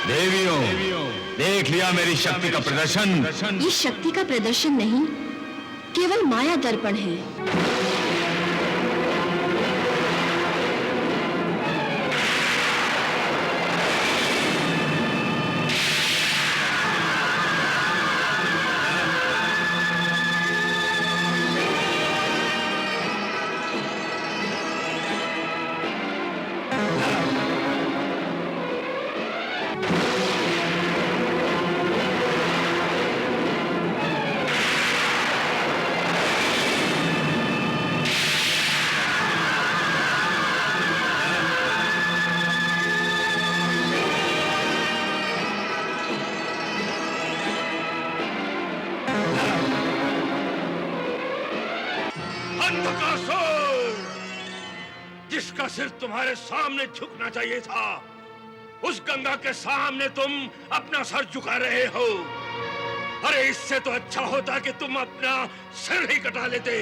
देवियों, देख लिया मेरी शक्ति का प्रदर्शन? ये शक्ति का प्रदर्शन नहीं, केवल माया दर्पण है। जिसका सिर तुम्हारे सामने झुकना चाहिए था, उस गंगा के सामने तुम अपना सर झुका रहे हो। अरे इससे तो अच्छा होता कि तुम अपना सिर ही कटा लेते।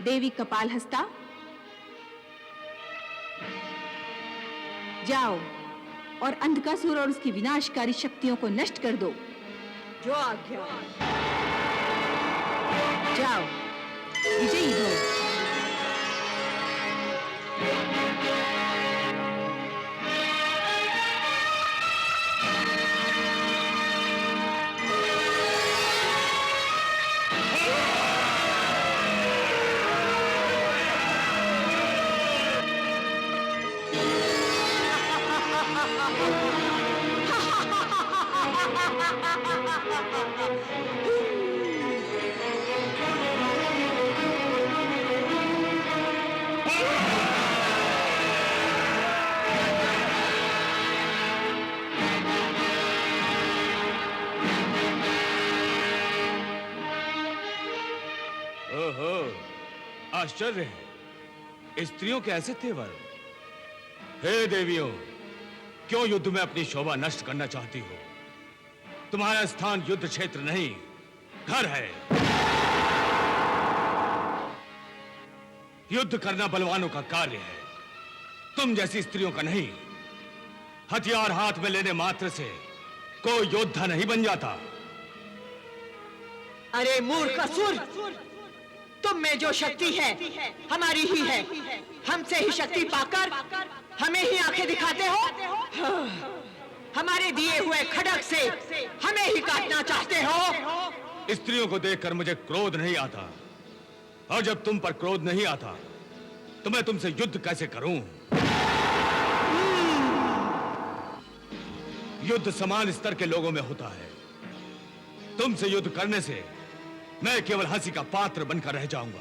देवी कपालहस्ता, जाओ और अंधकासुर और उसकी विनाशकारी शक्तियों को नष्ट कर दो। जो आज्ञा। जाओ, विजयी हो। ओहो, आश्चर्य है, स्त्रियों के ऐसे तेवर। हे देवियों, क्यों युद्ध में अपनी शोभा नष्ट करना चाहती हो? तुम्हारा स्थान युद्ध क्षेत्र नहीं, घर है। युद्ध करना बलवानों का कार्य है, तुम जैसी स्त्रियों का नहीं। हथियार हाथ में लेने मात्र से कोई योद्धा नहीं बन जाता। अरे मूर्ख असुर, तुम में जो शक्ति है हमारी ही है। हमसे ही शक्ति पाकर हमें ही आंखें दिखाते हो। हमारे दिए हुए खड्ग से हमें ही काटना चाहते हो। स्त्रियों को देखकर मुझे क्रोध नहीं आता, और जब तुम पर क्रोध नहीं आता तो मैं तुमसे युद्ध कैसे करूं? युद्ध समान स्तर के लोगों में होता है। तुमसे युद्ध करने से मैं केवल हंसी का पात्र बनकर रह जाऊंगा।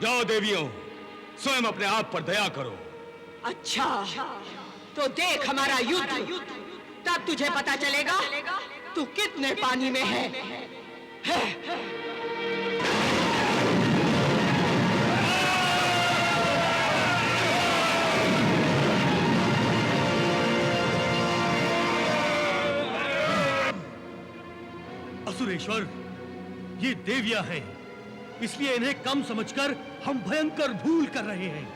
जाओ देवियों, स्वयं अपने आप पर दया करो। अच्छा, तो देख हमारा युद्ध, तब तुझे पता चलेगा तू कितने पानी में है। असुरेश्वर, ये देवियां हैं, इसलिए इन्हें कम समझकर हम भयंकर भूल कर रहे हैं।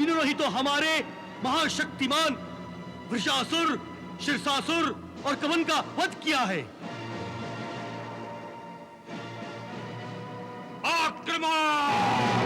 इन्होंने ही तो हमारे महाशक्तिमान वृषासुर, शीर्षासुर और कवन का वध किया है। आक्रमण!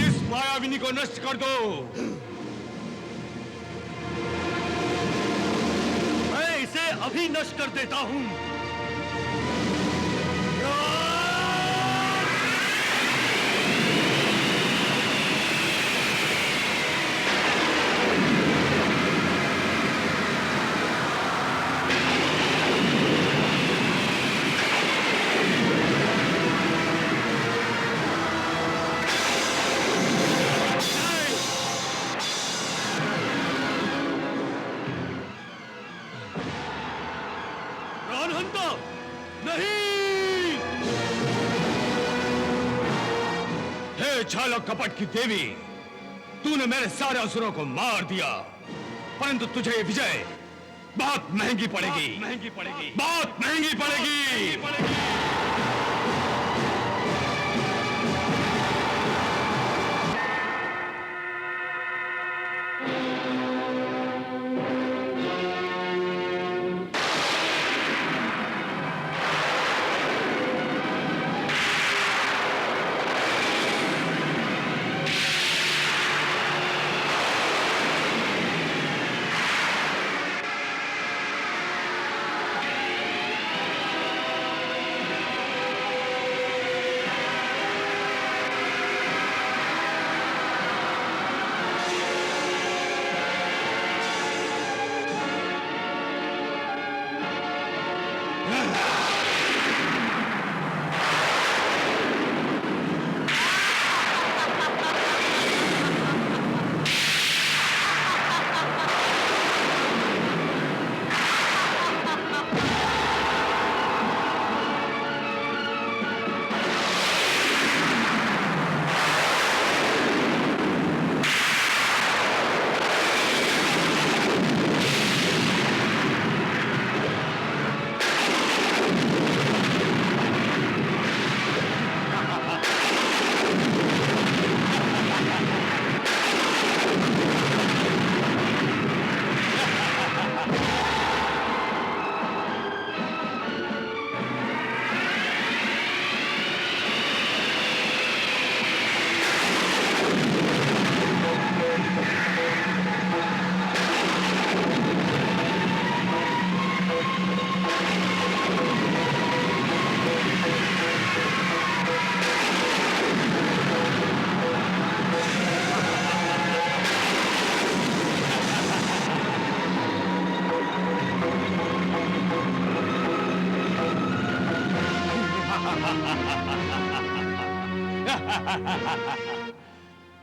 इस मायाविनी को नष्ट कर दो। मैं इसे अभी नष्ट कर देता हूं। प्राणहंता नहीं। हे छालक कपट की देवी, तूने मेरे सारे असुरों को मार दिया, परंतु तुझे ये विजय बहुत महंगी पड़ेगी, बहुत महंगी पड़ेगी।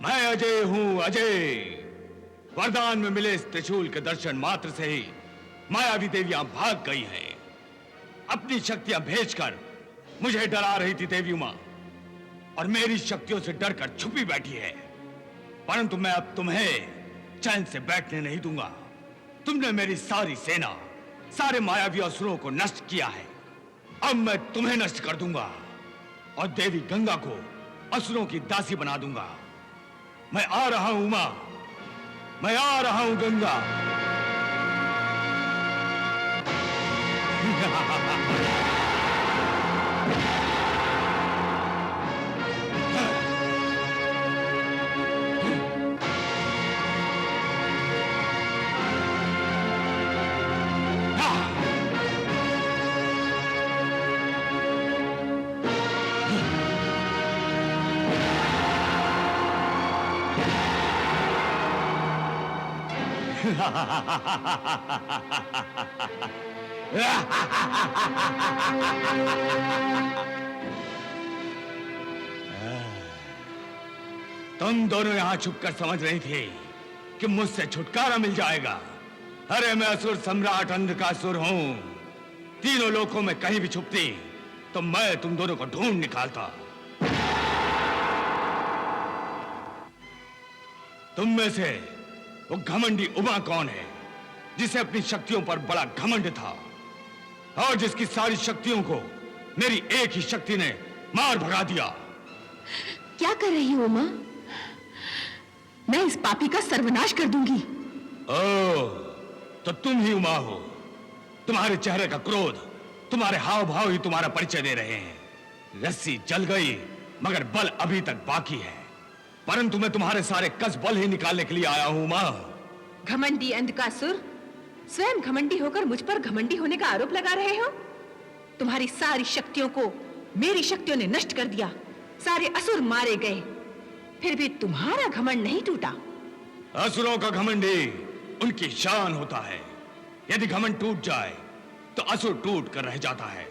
मैं अजय हूं, अजय। वरदान में मिले इस त्रिशूल के दर्शन मात्र से ही मायावी देवियां भाग गई हैं। अपनी शक्तियां भेजकर मुझे डरा रही थी देवी उमा, और मेरी शक्तियों से डरकर छुपी बैठी है। परंतु मैं अब तुम्हें चैन से बैठने नहीं दूंगा। तुमने मेरी सारी सेना, सारे मायावी असुरों को नष्ट किया है। अब मैं तुम्हें नष्ट कर दूंगा और देवी गंगा को असुरों की दासी बना दूंगा। मैं आ रहा हूं उमा, मैं आ रहा हूं गंगा। तुम दोनों यहां छुपकर समझ रही थी कि मुझसे छुटकारा मिल जाएगा। अरे मैं असुर सम्राट अंधकासुर हूं। तीनों लोकों में कहीं भी छुपती तो मैं तुम दोनों को ढूंढ निकालता। तुम में से वो घमंडी उमा कौन है जिसे अपनी शक्तियों पर बड़ा घमंड था और जिसकी सारी शक्तियों को मेरी एक ही शक्ति ने मार भगा दिया? क्या कर रही हो उमा? मैं इस पापी का सर्वनाश कर दूंगी। ओह, तो तुम ही उमा हो। तुम्हारे चेहरे का क्रोध, तुम्हारे हाव भाव ही तुम्हारा परिचय दे रहे हैं। रस्सी जल गई मगर बल अभी तक बाकी है, परंतु मैं तुम्हारे सारे कस बल ही निकालने के लिए आया हूं उमा। घमंडी अंधकासुर, स्वयं घमंडी होकर मुझ पर घमंडी होने का आरोप लगा रहे हो? तुम्हारी सारी शक्तियों को मेरी शक्तियों ने नष्ट कर दिया, सारे असुर मारे गए, फिर भी तुम्हारा घमंड नहीं टूटा। असुरों का घमंड ही उनकी शान होता है। यदि घमंड टूट जाए तो असुर टूट कर रह जाता है।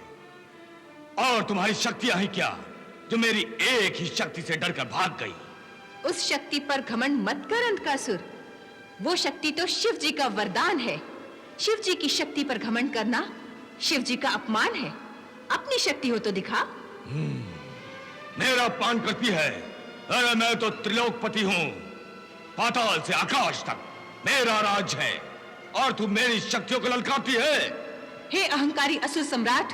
और तुम्हारी शक्तियां ही क्या जो मेरी एक ही शक्ति से डरकर भाग गई। उस शक्ति पर घमंड मत कर अंधकासुर, वो शक्ति तो शिव जी का वरदान है। शिव जी की शक्ति पर घमंड करना शिव जी का अपमान है। अपनी शक्ति हो तो दिखा। मेरा अपमान करती है? अरे मैं तो त्रिलोकपति हूं। पाताल से आकाश तक मेरा राज है और तू मेरी शक्तियों को ललकारती है। हे अहंकारी असुर सम्राट,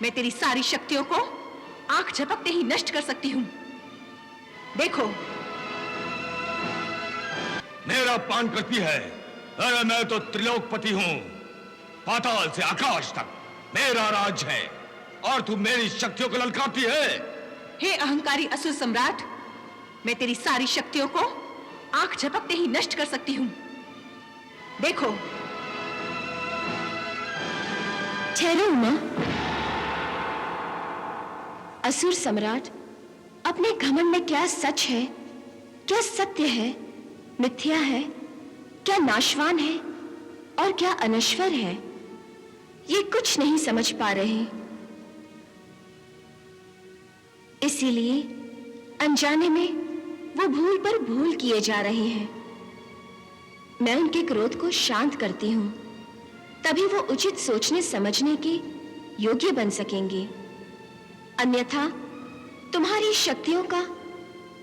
मैं तेरी सारी शक्तियों को आंख झपकते ही नष्ट कर सकती हूं। देखो। मेरा अपमान करती है? अरे मैं तो त्रिलोकपति हूं। पाताल से आकाश तक मेरा राज है और तू मेरी शक्तियों को ललकारती है। हे अहंकारी असुर सम्राट, मैं तेरी सारी शक्तियों को आंख झपकते ही नष्ट कर सकती हूं। देखो। ठहरो उमा। असुर सम्राट, अपने घमंड में क्या सच है, क्या सत्य है, मिथ्या है, क्या नाशवान है और क्या अनश्वर है, ये कुछ नहीं समझ पा रहे। इसीलिए अनजाने में वो भूल पर भूल किए जा रहे हैं। मैं उनके क्रोध को शांत करती हूं, तभी वो उचित सोचने समझने के योग्य बन सकेंगे। अन्यथा तुम्हारी शक्तियों का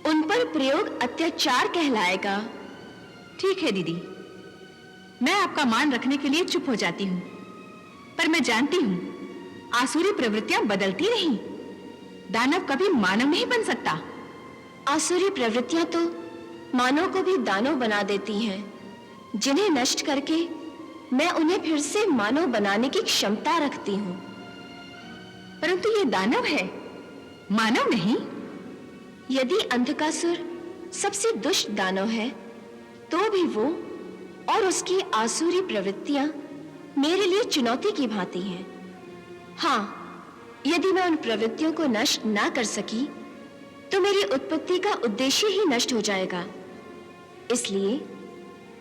उन पर प्रयोग अत्याचार कहलाएगा। ठीक है दीदी, मैं आपका मान रखने के लिए चुप हो जाती हूं, पर मैं जानती हूं आसुरी प्रवृत्तियां बदलती नहीं। दानव कभी मानव नहीं बन सकता। आसुरी प्रवृत्तियां तो मानव को भी दानव बना देती हैं, जिन्हें नष्ट करके मैं उन्हें फिर से मानव बनाने की क्षमता रखती हूं। परंतु ये दानव है, मानव नहीं। यदि अंधकासुर सबसे दुष्ट दानव है, तो भी वो और उसकी आसुरी प्रवृत्तियां मेरे लिए चुनौती की भांति हैं। हाँ, यदि मैं उन प्रवृत्तियों को नष्ट ना कर सकी, तो मेरी उत्पत्ति का उद्देश्य ही नष्ट हो जाएगा। इसलिए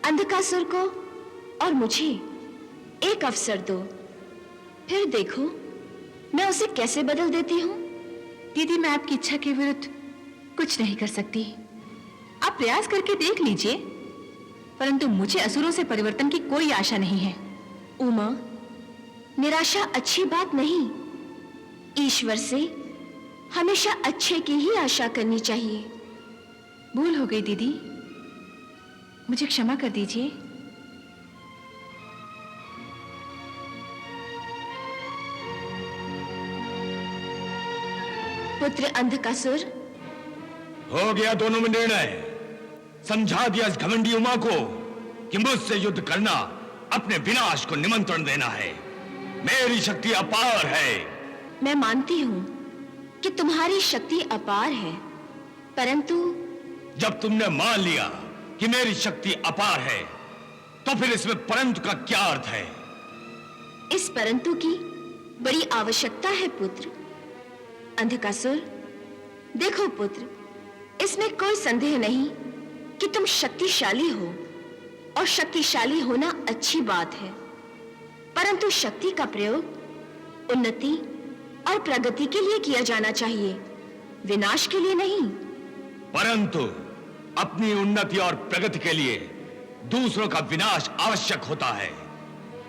अंधकासुर को और मुझे एक अवसर दो, फिर देखो मैं उसे कैसे बदल देती हूँ। दीदी, मैं आपकी इच्छा के विरुद्ध कुछ नहीं कर सकती। आप प्रयास करके देख लीजिए, परंतु मुझे असुरों से परिवर्तन की कोई आशा नहीं है। उमा, निराशा अच्छी बात नहीं। ईश्वर से हमेशा अच्छे की ही आशा करनी चाहिए। भूल हो गई दीदी, मुझे क्षमा कर दीजिए। पुत्र अंधकासुर, हो गया दोनों में निर्णय। समझा दिया इस घमंडी उमा को कि मुझसे युद्ध करना अपने विनाश को निमंत्रण देना है। मेरी शक्ति अपार है। मैं मानती हूं कि तुम्हारी शक्ति अपार है, परंतु जब तुमने मान लिया कि मेरी शक्ति अपार है, तो फिर इसमें परंतु का क्या अर्थ है? इस परंतु की बड़ी आवश्यकता है पुत्र। अंधकासुर, देखो पुत्र, इसमें कोई संदेह नहीं कि तुम शक्तिशाली हो, और शक्तिशाली होना अच्छी बात है, परंतु शक्ति का प्रयोग उन्नति और प्रगति के लिए किया जाना चाहिए, विनाश के लिए नहीं। परंतु अपनी उन्नति और प्रगति के लिए दूसरों का विनाश आवश्यक होता है।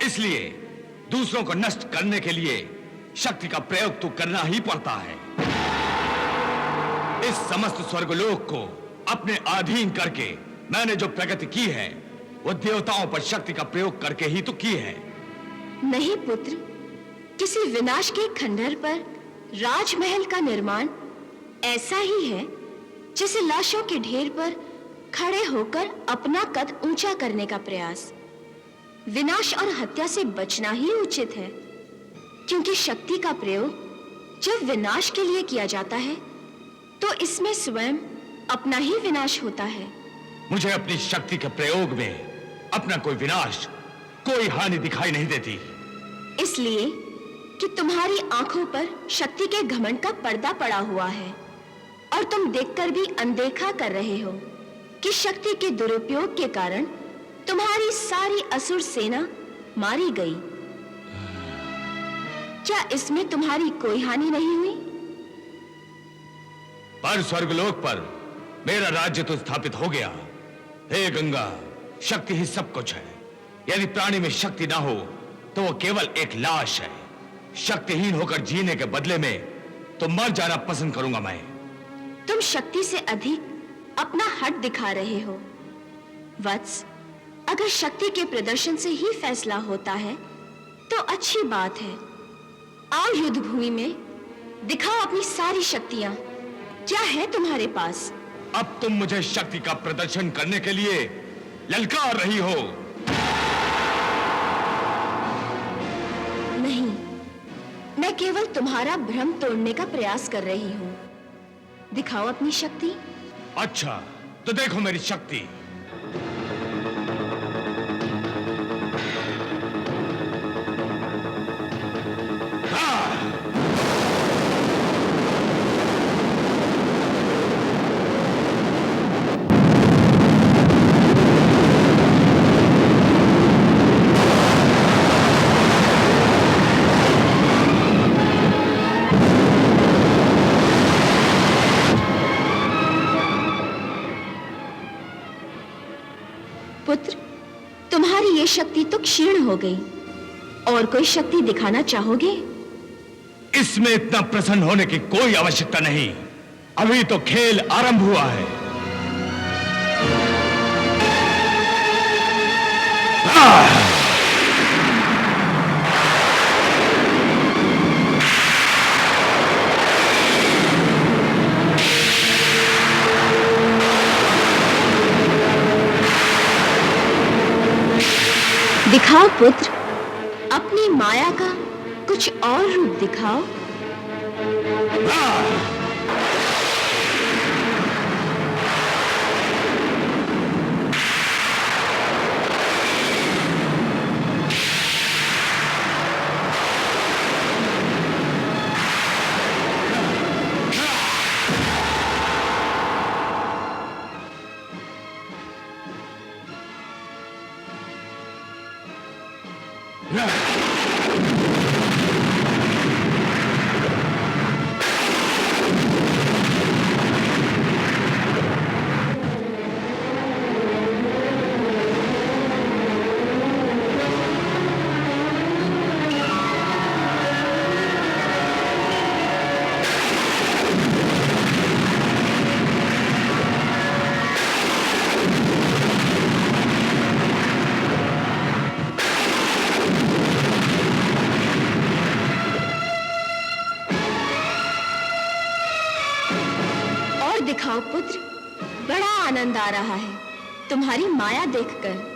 इसलिए दूसरों को नष्ट करने के लिए शक्ति का प्रयोग तो करना ही पड़ता है। इस समस्त स्वर्गलोक को अपने अधीन करके मैंने जो प्रगति की है वो देवताओं पर शक्ति का प्रयोग करके ही तो की है। नहीं पुत्र, किसी विनाश के खंडहर पर राजमहल का निर्माण ऐसा ही है जैसे लाशों के ढेर पर खड़े होकर अपना कद ऊंचा करने का प्रयास। विनाश और हत्या से बचना ही उचित है, क्योंकि शक्ति का प्रयोग जब विनाश के लिए किया जाता है तो इसमें स्वयं अपना ही विनाश होता है। मुझे अपनी शक्ति के प्रयोग में अपना कोई विनाश, कोई हानि दिखाई नहीं देती। इसलिए कि तुम्हारी आंखों पर शक्ति के घमंड का पर्दा पड़ा हुआ है और तुम देखकर भी अनदेखा कर रहे हो कि शक्ति के दुरुपयोग के कारण तुम्हारी सारी असुर सेना मारी गई। क्या इसमें तुम्हारी कोई हानि नहीं हुई? पर स्वर्गलोक पर मेरा राज्य तो स्थापित हो गया। हे गंगा, शक्ति ही सब कुछ है। यदि प्राणी में शक्ति ना हो तो वो केवल एक लाश है। शक्तिहीन होकर जीने के बदले में तो मर जाना पसंद करूंगा मैं। तुम शक्ति से अधिक अपना हट दिखा रहे हो। वत्स, अगर शक्ति के प्रदर्शन से ही फैसला होता है तो अच्छी बात है। आओ युद्ध भूमि में दिखाओ अपनी सारी शक्तियां। क्या है तुम्हारे पास? अब तुम मुझे शक्ति का प्रदर्शन करने के लिए ललकार रही हो। नहीं, मैं केवल तुम्हारा भ्रम तोड़ने का प्रयास कर रही हूं। दिखाओ अपनी शक्ति। अच्छा, तो देखो मेरी शक्ति। पुत्र, तुम्हारी ये शक्ति तो क्षीण हो गई। और कोई शक्ति दिखाना चाहोगे? इसमें इतना प्रसन्न होने की कोई आवश्यकता नहीं। अभी तो खेल आरंभ हुआ है। दिखाओ पुत्र, अपनी माया का कुछ और रूप दिखाओ। दिखाओ पुत्र, बड़ा आनंद आ रहा है तुम्हारी माया देखकर।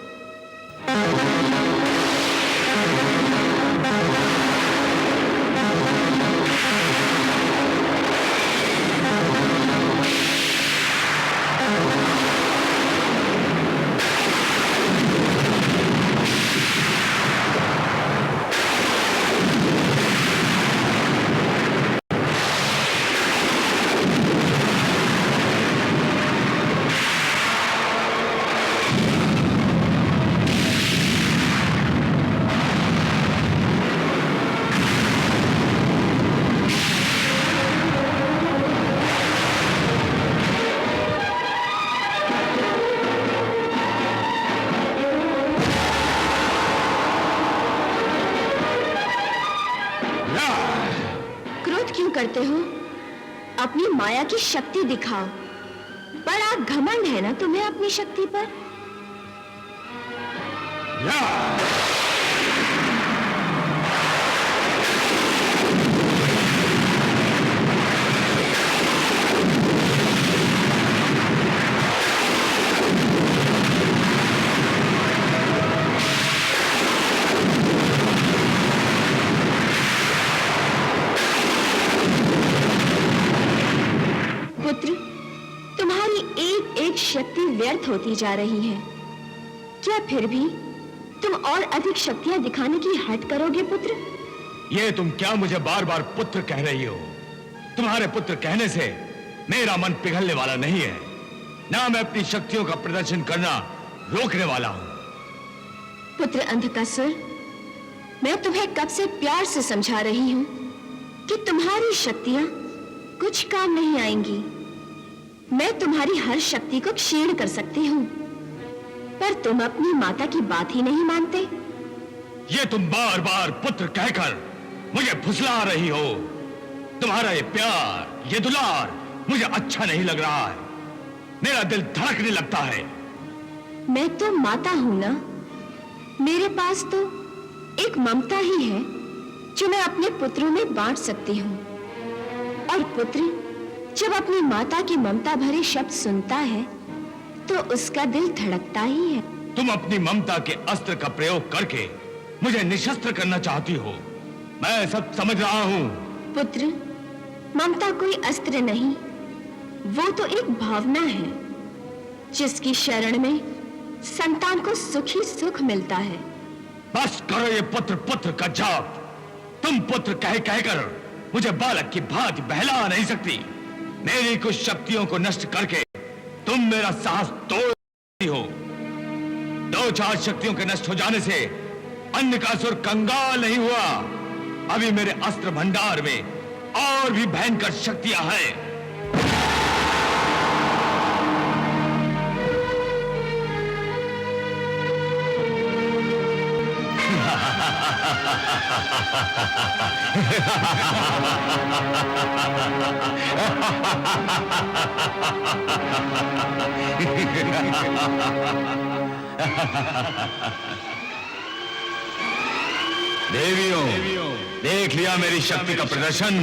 क्रोध क्यों करते हो? अपनी माया की शक्ति दिखाओ। बड़ा घमंड है ना तुम्हें अपनी शक्ति पर। पुत्र, तुम्हारी एक एक शक्ति व्यर्थ होती जा रही है। क्या फिर भी तुम और अधिक शक्तियां दिखाने की हट करोगे पुत्र? ये तुम क्या मुझे बार बार पुत्र कह रही हो? तुम्हारे पुत्र कहने से मेरा मन पिघलने वाला नहीं है, ना मैं अपनी शक्तियों का प्रदर्शन करना रोकने वाला हूं। पुत्र अंधकासुर, मैं तुम्हें कब से प्यार से समझा रही हूं कि तुम्हारी शक्तियां कुछ काम नहीं आएंगी। मैं तुम्हारी हर शक्ति को क्षीण कर सकती हूं, पर तुम अपनी माता की बात ही नहीं मानते। ये तुम बार बार पुत्र कहकर मुझे फुसला रही हो। तुम्हारा ये प्यार, ये दुलार मुझे अच्छा नहीं लग रहा है। मेरा दिल धड़कने लगता है। मैं तो माता हूं ना, मेरे पास तो एक ममता ही है जो मैं अपने पुत्रों में बांट सकती हूँ। और पुत्र जब अपनी माता की ममता भरे शब्द सुनता है तो उसका दिल धड़कता ही है। तुम अपनी ममता के अस्त्र का प्रयोग करके मुझे निशस्त्र करना चाहती हो। मैं सब समझ रहा हूँ। पुत्र, ममता कोई अस्त्र नहीं, वो तो एक भावना है जिसकी शरण में संतान को सुख ही सुख मिलता है। बस करो ये पुत्र पुत्र का जाप। तुम पुत्र कह कहकर मुझे बालक की भांति बहला नहीं सकती। मेरी कुछ शक्तियों को नष्ट करके तुम मेरा साहस तोड़ हो। दो चार शक्तियों के नष्ट हो जाने से अंधकासुर कंगाल नहीं हुआ। अभी मेरे अस्त्र भंडार में और भी भयंकर शक्तियां हैं। देवियों, देख लिया मेरी शक्ति का प्रदर्शन?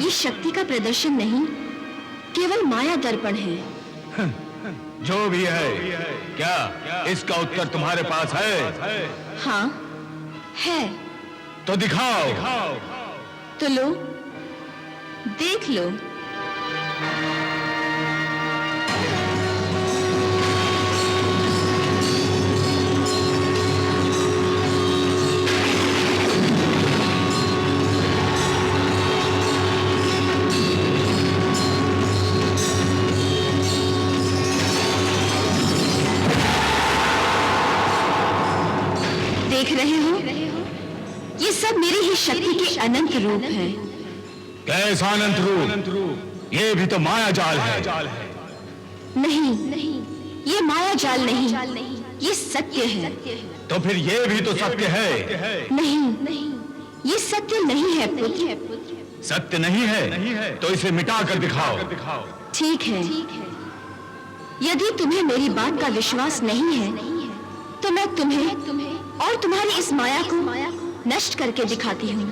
ये शक्ति का प्रदर्शन नहीं, केवल माया दर्पण है। जो भी है, क्या इसका उत्तर तुम्हारे पास है? हाँ है। तो दिखाओ। तो लो, देख लो। देख रहे हो, ये सब मेरी ही शक्ति के अनंत रूप है। कैसा अनंत रूप? ये भी तो माया जाल है। नहीं, ये माया जाल नहीं, ये सत्य है। तो फिर ये भी तो सत्य है। नहीं, ये सत्य नहीं है पुत्र। सत्य नहीं है तो इसे मिटा कर दिखाओ। ठीक है, यदि तुम्हें मेरी बात का विश्वास नहीं है तो मैं तुम्हें और तुम्हारी इस माया को नष्ट करके दिखाती हूँ।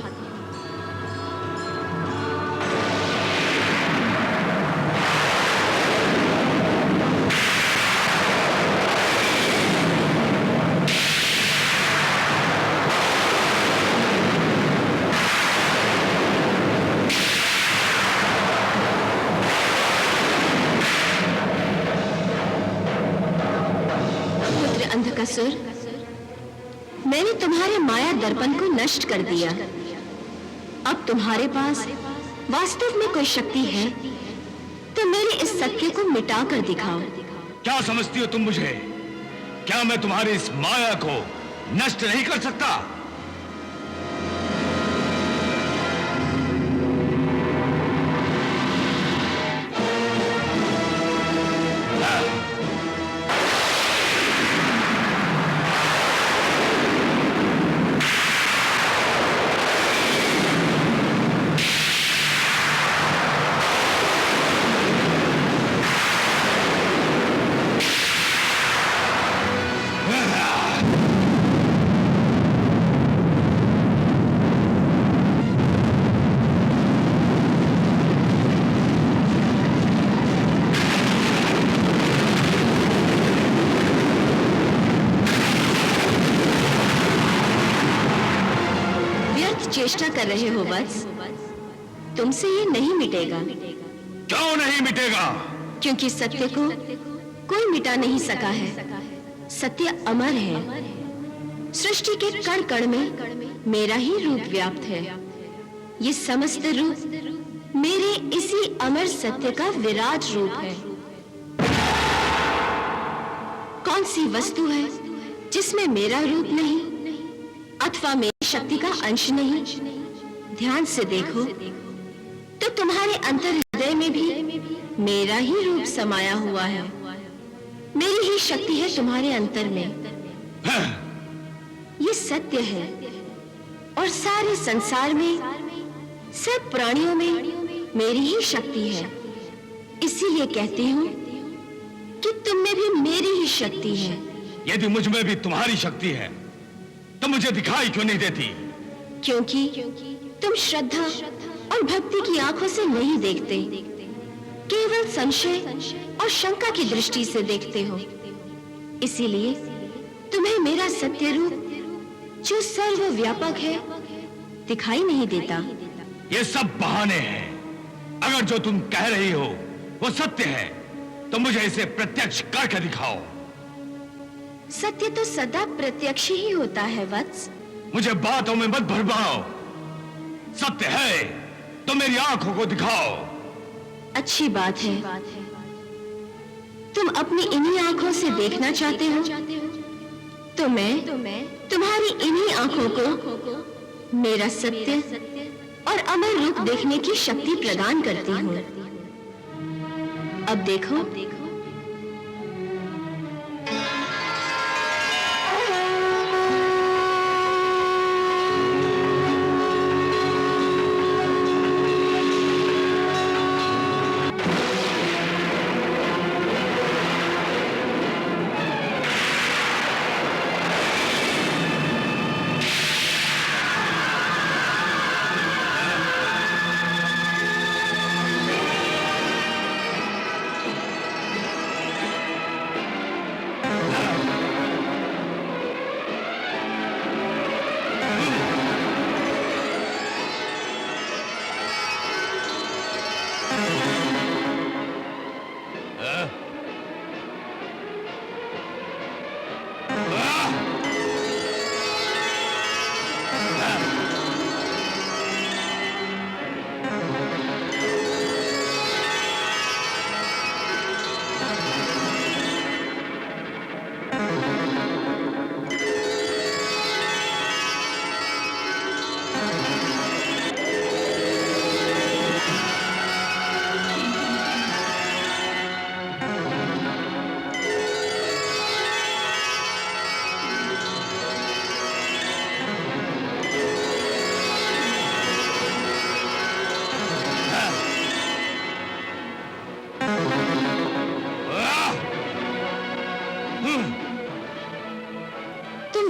पुत्र अंधकासुर, मैंने तुम्हारे माया दर्पण को नष्ट कर दिया। अब तुम्हारे पास वास्तव में कोई शक्ति है तो मेरे इस सत्य को मिटा कर दिखाओ। क्या समझती हो तुम मुझे? क्या मैं तुम्हारी इस माया को नष्ट नहीं कर सकता? चेष्टा कर रहे हो वत्स? तुमसे ये नहीं मिटेगा। क्यों नहीं मिटेगा? क्योंकि सत्य को कोई मिटा नहीं सका है। सत्य अमर है। सृष्टि के कण कण में मेरा ही रूप व्याप्त है। ये समस्त रूप मेरे इसी अमर सत्य का विराट रूप है। कौन सी वस्तु है जिसमें मेरा रूप नहीं अथवा मेरी शक्ति का अंश नहीं? ध्यान से देखो तो तुम्हारे अंतर हृदय में भी मेरा ही रूप समाया हुआ है। मेरी ही शक्ति है तुम्हारे अंतर में। ये सत्य है और सारे संसार में सब प्राणियों में मेरी ही शक्ति है। इसीलिए कहती हूँ कि तुम में भी मेरी ही शक्ति है। यदि मुझ में भी तुम्हारी शक्ति है तो मुझे दिखाई क्यों नहीं देती? क्योंकि तुम श्रद्धा और भक्ति की आंखों से नहीं देखते, केवल संशय और शंका की दृष्टि से देखते हो। इसीलिए तुम्हें मेरा सत्य रूप जो सर्वव्यापक है दिखाई नहीं देता। ये सब बहाने हैं। अगर जो तुम कह रही हो वो सत्य है तो मुझे इसे प्रत्यक्ष करके दिखाओ। सत्य तो सदा प्रत्यक्ष ही होता है वत्स। मुझे बातों में मत भरमाओ। सत्य है तो मेरी आंखों को दिखाओ। अच्छी बात है। तुम अपनी इन्हीं आंखों से देखना चाहते हो तो मैं तुम्हारी इन्हीं आंखों को मेरा सत्य और अमर रूप देखने की शक्ति प्रदान करती हूँ। अब देखो।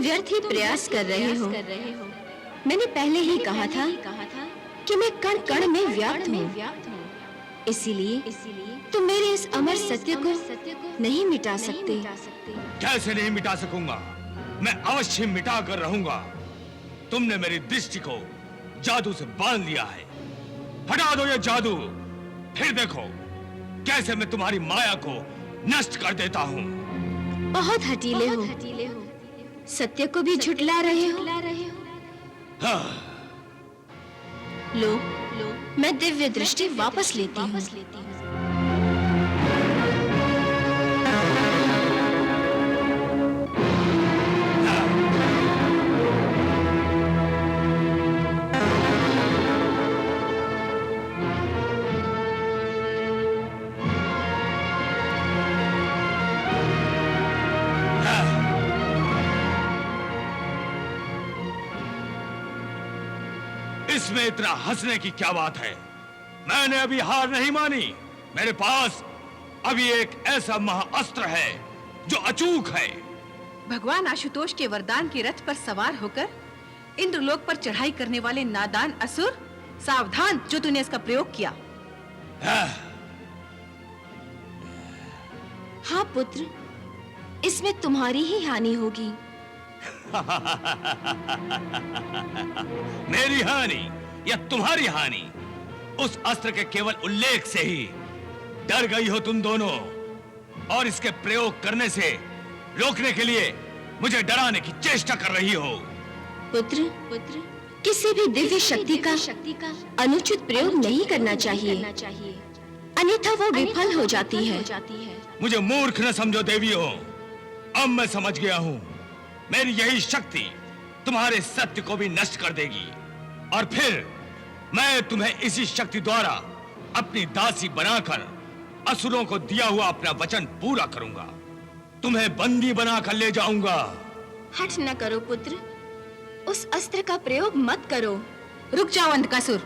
व्यर्थ ही प्रयास कर रहे हो। मैंने पहले ही कहा था कि मैं कण कण में व्याप्त हूँ। इसीलिए तुम मेरे इस अमर सत्य को नहीं मिटा सकते। कैसे नहीं मिटा सकूंगा? मैं अवश्य मिटा कर रहूंगा। तुमने मेरी दृष्टि को जादू से बांध लिया है। हटा दो ये जादू, फिर देखो कैसे मैं तुम्हारी माया को नष्ट कर देता हूँ। बहुत हटीले हो। सत्य को भी झुठला रहे हो। हाँ। लो, मैं दिव्य दृष्टि वापस लेती हूँ। इसमें इतना हंसने की क्या बात है? मैंने अभी हार नहीं मानी। मेरे पास अभी एक ऐसा महाअस्त्र है जो अचूक है। भगवान आशुतोष के वरदान के रथ पर सवार होकर इंद्रलोक पर चढ़ाई करने वाले नादान असुर, सावधान जो तूने इसका प्रयोग किया। हाँ पुत्र, इसमें तुम्हारी ही हानि होगी। मेरी हानि या तुम्हारी हानि, उस अस्त्र के केवल उल्लेख से ही डर गई हो तुम दोनों, और इसके प्रयोग करने से रोकने के लिए मुझे डराने की चेष्टा कर रही हो। पुत्र, किसी भी दिव्य शक्ति का अनुचित प्रयोग नहीं करना चाहिए, अन्यथा वो विफल हो जाती है। मुझे मूर्ख न समझो देवियों, अब मैं समझ गया हूँ। मेरी यही शक्ति तुम्हारे सत्य को भी नष्ट कर देगी, और फिर मैं तुम्हें इसी शक्ति द्वारा अपनी दासी बनाकर असुरों को दिया हुआ अपना वचन पूरा करूंगा। तुम्हें बंदी बनाकर ले जाऊंगा। हठ न करो पुत्र, उस अस्त्र का प्रयोग मत करो। रुक जाओ अंधकासुर।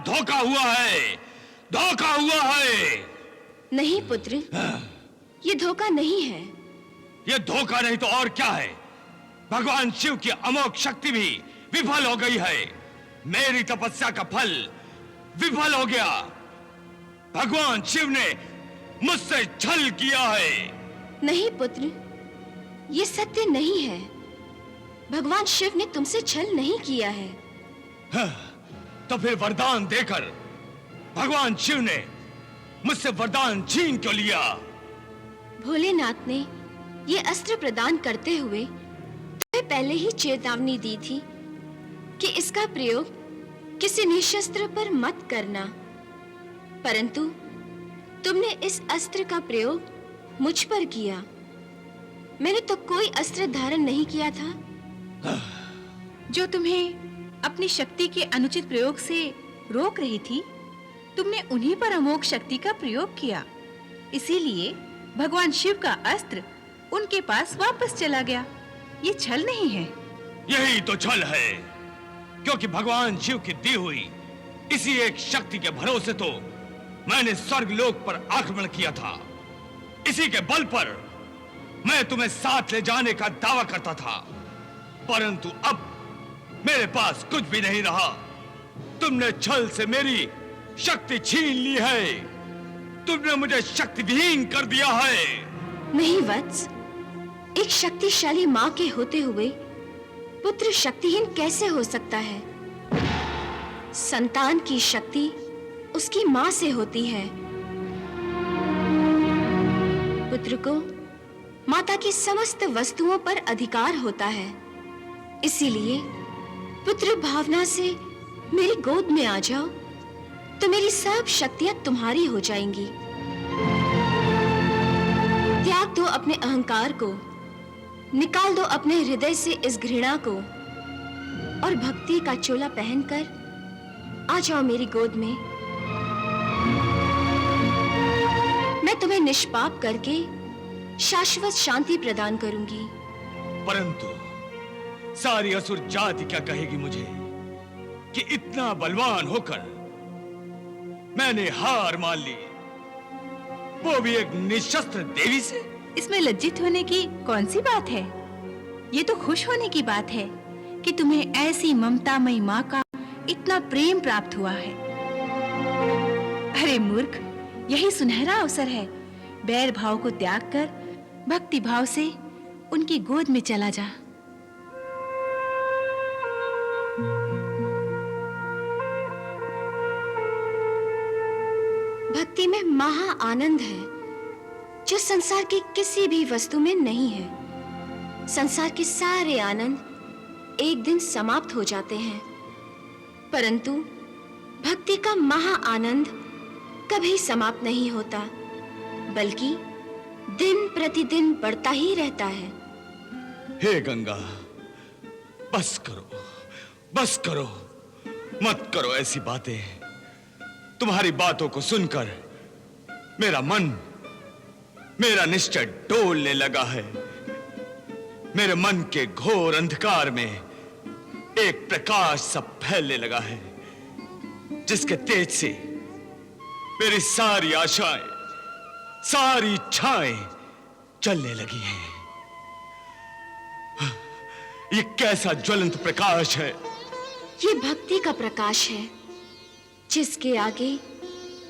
धोखा हुआ है, धोखा हुआ है। नहीं पुत्र, ये धोखा नहीं है। ये धोखा नहीं तो और क्या है? भगवान शिव की अमोघ शक्ति भी विफल हो गई है। मेरी तपस्या का फल विफल हो गया। भगवान शिव ने मुझसे छल किया है। नहीं पुत्र, ये सत्य नहीं है। भगवान शिव ने तुमसे छल नहीं किया है। तो फिर वरदान देकर भगवान शिव ने मुझसे वरदान छीन क्यों लिया? भोलेनाथ ने ये अस्त्र प्रदान करते हुए तुम्हें पहले ही चेतावनी दी थी कि इसका प्रयोग किसी निशस्त्र पर मत करना, परंतु तुमने इस अस्त्र का प्रयोग मुझ पर किया। मैंने तो कोई अस्त्र धारण नहीं किया था। जो तुम्हें अपनी शक्ति के अनुचित प्रयोग से रोक रही थी, तुमने उन्हीं पर अमोघ शक्ति का प्रयोग किया। इसीलिए भगवान शिव का अस्त्र उनके पास वापस चला गया। ये छल नहीं है। यही तो छल है, क्योंकि भगवान शिव की दी हुई इसी एक शक्ति के भरोसे तो मैंने स्वर्ग लोक पर आक्रमण किया था। इसी के बल पर मैं तुम्हें साथ ले जाने का दावा करता था, परंतु अब मेरे पास कुछ भी नहीं रहा। तुमने छल से मेरी शक्ति छीन ली है। तुमने मुझे शक्तिहीन कर दिया है। नहीं वत्स, एक शक्तिशाली माँ के होते हुए पुत्र शक्तिहीन कैसे हो सकता है? संतान की शक्ति उसकी माँ से होती है। पुत्र को माता की समस्त वस्तुओं पर अधिकार होता है। इसीलिए पुत्र भावना से मेरी गोद में आ जाओ, तो मेरी सब शक्तियां तुम्हारी हो जाएंगी। त्याग दो अपने अहंकार को, निकाल दो अपने हृदय से इस घृणा को, और भक्ति का चोला पहनकर आ जाओ मेरी गोद में। मैं तुम्हें निष्पाप करके शाश्वत शांति प्रदान करूंगी। परंतु सारी असुर जाति क्या कहेगी मुझे कि इतना बलवान होकर मैंने हार मान ली, वो भी एक निशस्त्र देवी से। इसमें लज्जित होने की कौन सी बात है? ये तो खुश होने की बात है कि तुम्हें ऐसी ममतामयी माँ का इतना प्रेम प्राप्त हुआ है। अरे मूर्ख, यही सुनहरा अवसर है। बैर भाव को त्याग कर भक्ति भाव से उनकी गोद में चला जा। भक्ति में महा आनंद है जो संसार की किसी भी वस्तु में नहीं है। संसार के सारे आनंद एक दिन समाप्त हो जाते हैं, परंतु भक्ति का महा आनंद कभी समाप्त नहीं होता, बल्कि दिन प्रतिदिन बढ़ता ही रहता है। हे गंगा, बस करो, मत करो ऐसी बातें। तुम्हारी बातों को सुनकर मेरा निश्चय डोलने लगा है। मेरे मन के घोर अंधकार में एक प्रकाश सा फैलने लगा है, जिसके तेज से मेरी सारी आशाएं, सारी इच्छाएं चलने लगी हैं। ये कैसा ज्वलंत प्रकाश है! ये भक्ति का प्रकाश है, जिसके आगे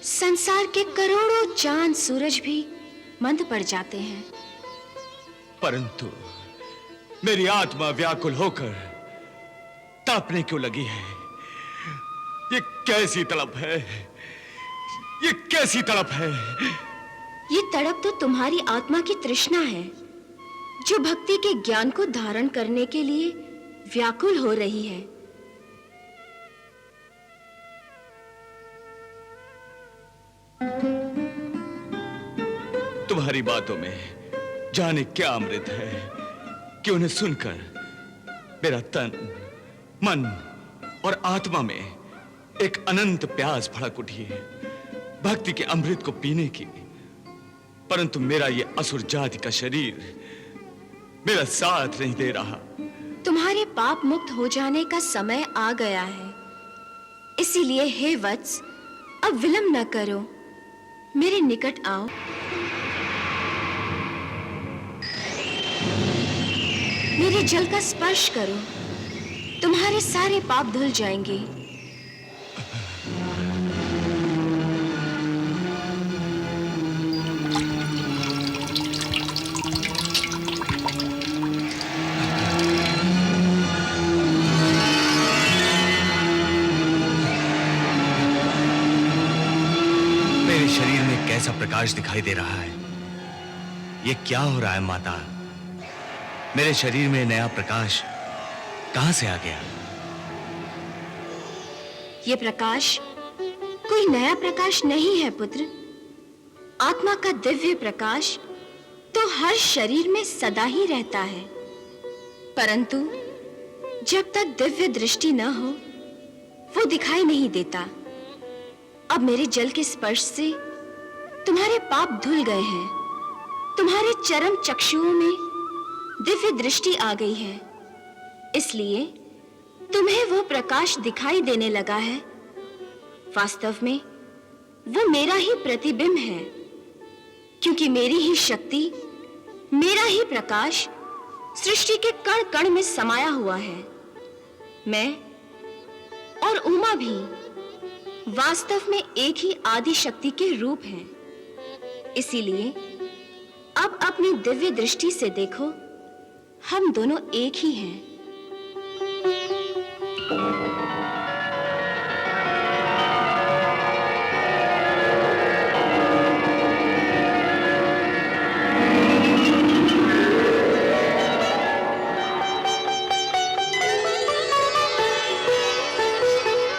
संसार के करोड़ों चांद सूरज भी मंद पड़ जाते हैं। परंतु मेरी आत्मा व्याकुल होकर तड़पने क्यों लगी है? ये कैसी तड़प है? ये कैसी तड़प है? ये तड़प तो तुम्हारी आत्मा की तृष्णा है, जो भक्ति के ज्ञान को धारण करने के लिए व्याकुल हो रही है। तुम्हारी बातों में जाने क्या अमृत है कि उन्हें सुनकर मेरा तन, मन और आत्मा में एक अनंत प्यास भड़क उठी है भक्ति के अमृत को पीने की। परंतु मेरा ये असुर जाति का शरीर मेरा साथ नहीं दे रहा। तुम्हारे पाप मुक्त हो जाने का समय आ गया है, इसीलिए हे वत्स, अब विलंब न करो, मेरे निकट आओ। मेरे जल का स्पर्श करो, तुम्हारे सारे पाप धुल जाएंगे। मेरे शरीर में कैसा प्रकाश दिखाई दे रहा है? ये क्या हो रहा है माता? मेरे शरीर में नया प्रकाश कहां से आ गया? ये प्रकाश कोई नया प्रकाश नहीं है पुत्र। आत्मा का दिव्य प्रकाश तो हर शरीर में सदा ही रहता है, परंतु जब तक दिव्य दृष्टि न हो, वो दिखाई नहीं देता। अब मेरे जल के स्पर्श से तुम्हारे पाप धुल गए हैं, तुम्हारे चरम चक्षुओं में दिव्य दृष्टि आ गई है, इसलिए तुम्हें वो प्रकाश दिखाई देने लगा है। वास्तव में वो मेरा ही प्रतिबिंब है, क्योंकि मेरी ही शक्ति, मेरा ही प्रकाश सृष्टि के कण कण में समाया हुआ है। मैं और उमा भी वास्तव में एक ही आदि शक्ति के रूप हैं। इसीलिए अब अपनी दिव्य दृष्टि से देखो, हम दोनों एक ही हैं।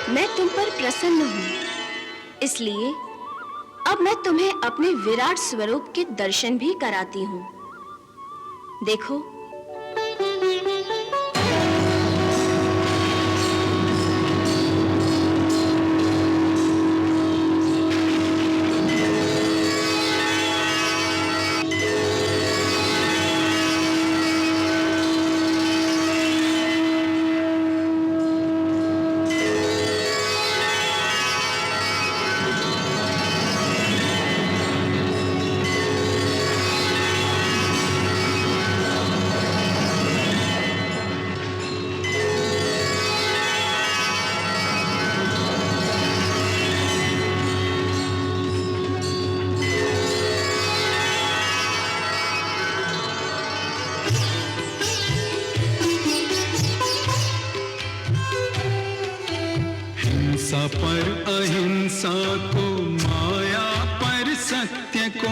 मैं तुम पर प्रसन्न हूं, इसलिए अब मैं तुम्हें अपने विराट स्वरूप के दर्शन भी कराती हूं। देखो, हिंसा को, माया पर सत्य को,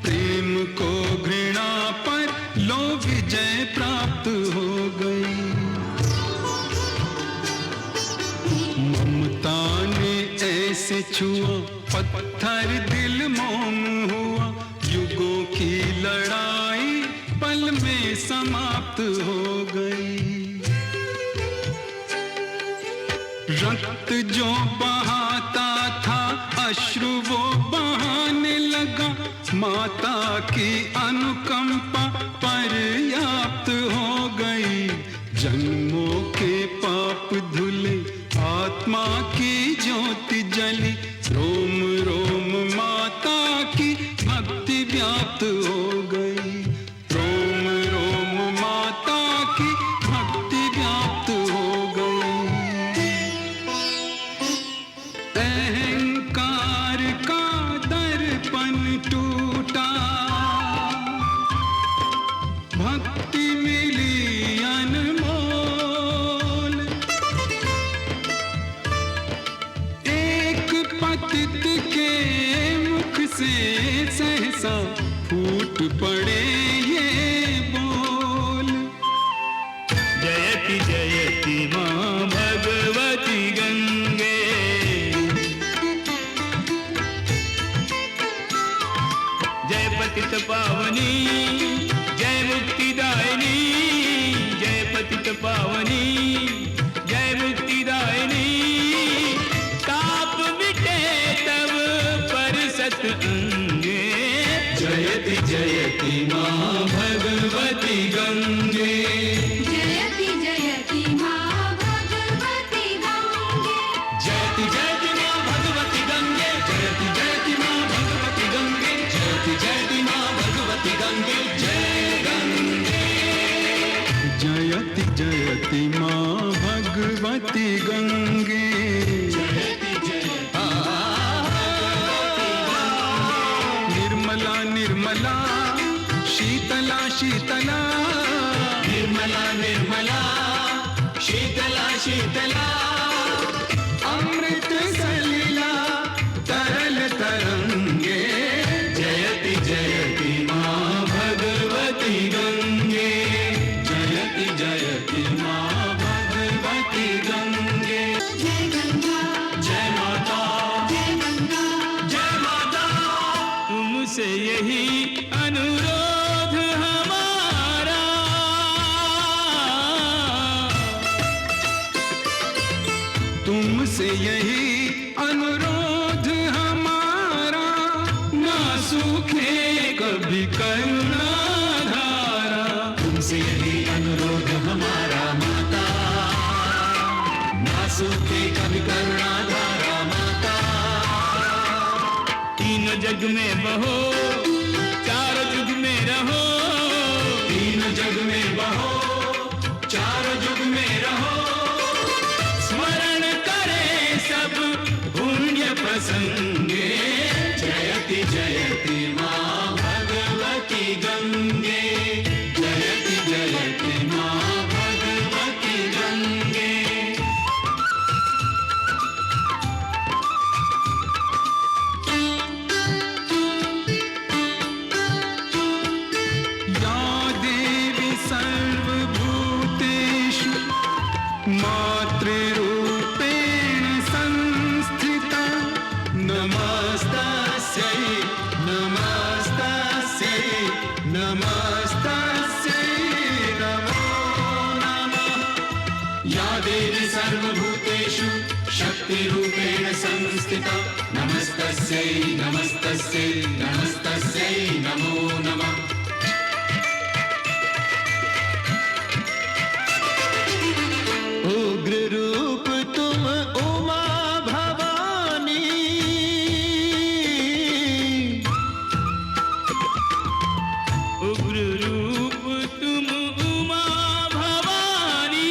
प्रेम को घृणा पर लो विजय प्राप्त हो गई। ममता ने ऐसे छुआ, पत्थर दिल मोम हुआ, युगों की लड़ाई पल में समाप्त हो गई। रक्त जो बहाता था, अश्रु वो बहाने लगा, माता की अनुकंपा पर्याप्त हो गई। जन्मों के पाप धुले, आत्मा की ज्योति जली, रोम रोम माता की भक्ति व्याप्त हो गई। रोम रोम माता की भक्ति व्याप्त हो गई। अहंकार का दर्पण टूटा, भक्ति मिली अनमोल। एक पतित के मुख से सहसा फूट पड़े ये बोल। जयति जयति मां भगवती गंगे, जय पतित पावनी, जय मुक्तिदायिनी, जय पतित पावनी, जय मुक्तिदायिनी। ताप मिटे तब परसत अंगे, जयति जयति मां भगवती गंगे। जयति जयति मां भगवती गंगे, जयति जयति मां भगवती गंगे, जयति जयति मां भगवती गंगे, जयति जयति मां भगवती गंगे, जय गंगे। जयति जयति मां भगवती गंगे। निर्मला निर्मला, शीतला शीतला, निर्मला निर्मला, शीतला शीतला, अमृत सलिला तरल तरंगे। जयति जयति मां भगवती गंगे, जयति जयति मां भगवती गंगे। जय गंगा, जय माता, जय गंगा, जय माता। तुमसे यही अनुरोध हमारा, तुमसे यही अनुरोध हमारा, ना सूखे कभी करुणा धारा। तुमसे यही अनुरोध हमारा माता, ना सूखे कभी करुणा धारा माता। तीनों जग में बहो, चारों जुग में रहो, तीनों जग में बहो, चारों जुग में रहो। स्मरण करे सब पुण्य प्रसंगे, जयति जयति मां भगवती गंगे, जयति जयति मां भगवती गंगे। या देवी सर्वभूतेषु मातृरूपेण संस्थिता, नमस्तस्यै, नमस्तस्यै, नमस्तस्यै नमो नमः। या देवी सर्वभूतेषु शक्तिरूपेण संस्थिता, नमस्तस्यै, नमस्तस्यै, नमस्तस्यै नमो नमः। उग्र रूप तुम उमा भवानी, उग्र रूप तुम उमा भवानी,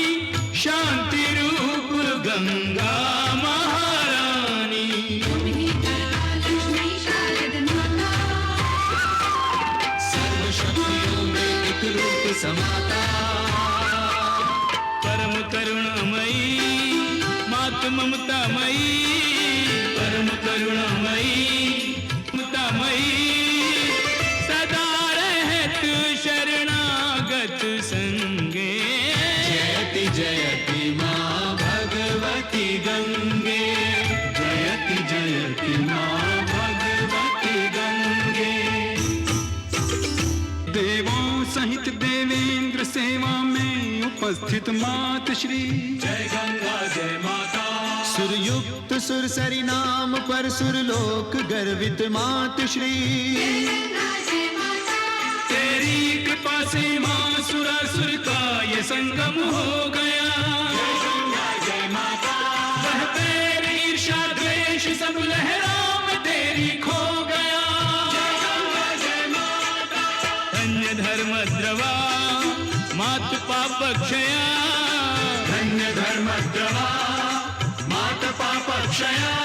शांति रूप गंगा महारानी। तुम्ही करता लक्ष्मी शारद माता, सर्वशक्तियों में एक रूप समाता, परम करुणामयी, मात ममतामयी, परम करुणामयी। जयति माँ भगवती गंगे। देवों सहित देवेंद्र सेवा में उपस्थित मात श्री जय गंगा जय माता। सुरयुक्त सुरसरी नाम पर सुरलोक गर्वित मात श्री। तेरी कृपा से माँ सुरासुर का ये संगम हो गया। जय माता। वह पैर ईर्ष्या द्वेष सब लहरों में तेरी खो गया। जय माता। धन्य धर्म द्रवा मात पाप क्षया। धन्य धर्म द्रवा मात पाप क्षया।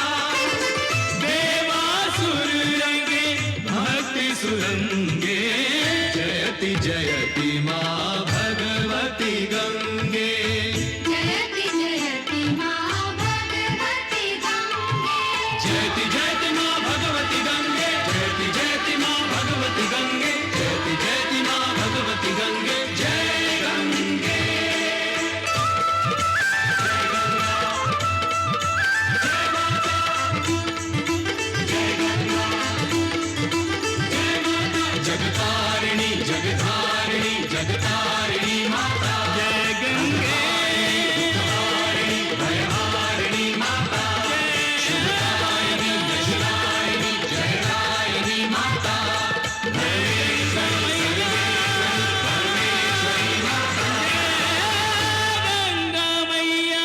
देवासुर रंगे भक्ति सुरंगे। जयति जयति माँ भगवती गंगे। जयति जयति माँ भगवती गंगे। जयति जयति माँ भगवती गंगे। जयति जयति माँ भगवती गंगे। जयति जयति माँ भगवती गंगे। जय गंगे। जगतारिणी जगतारिणी जगतारिणी माता। जय गंगे। भयहारिणी माता। शुभदायिनी यशदायिनी जयदायिनी माता। गंगा मैया।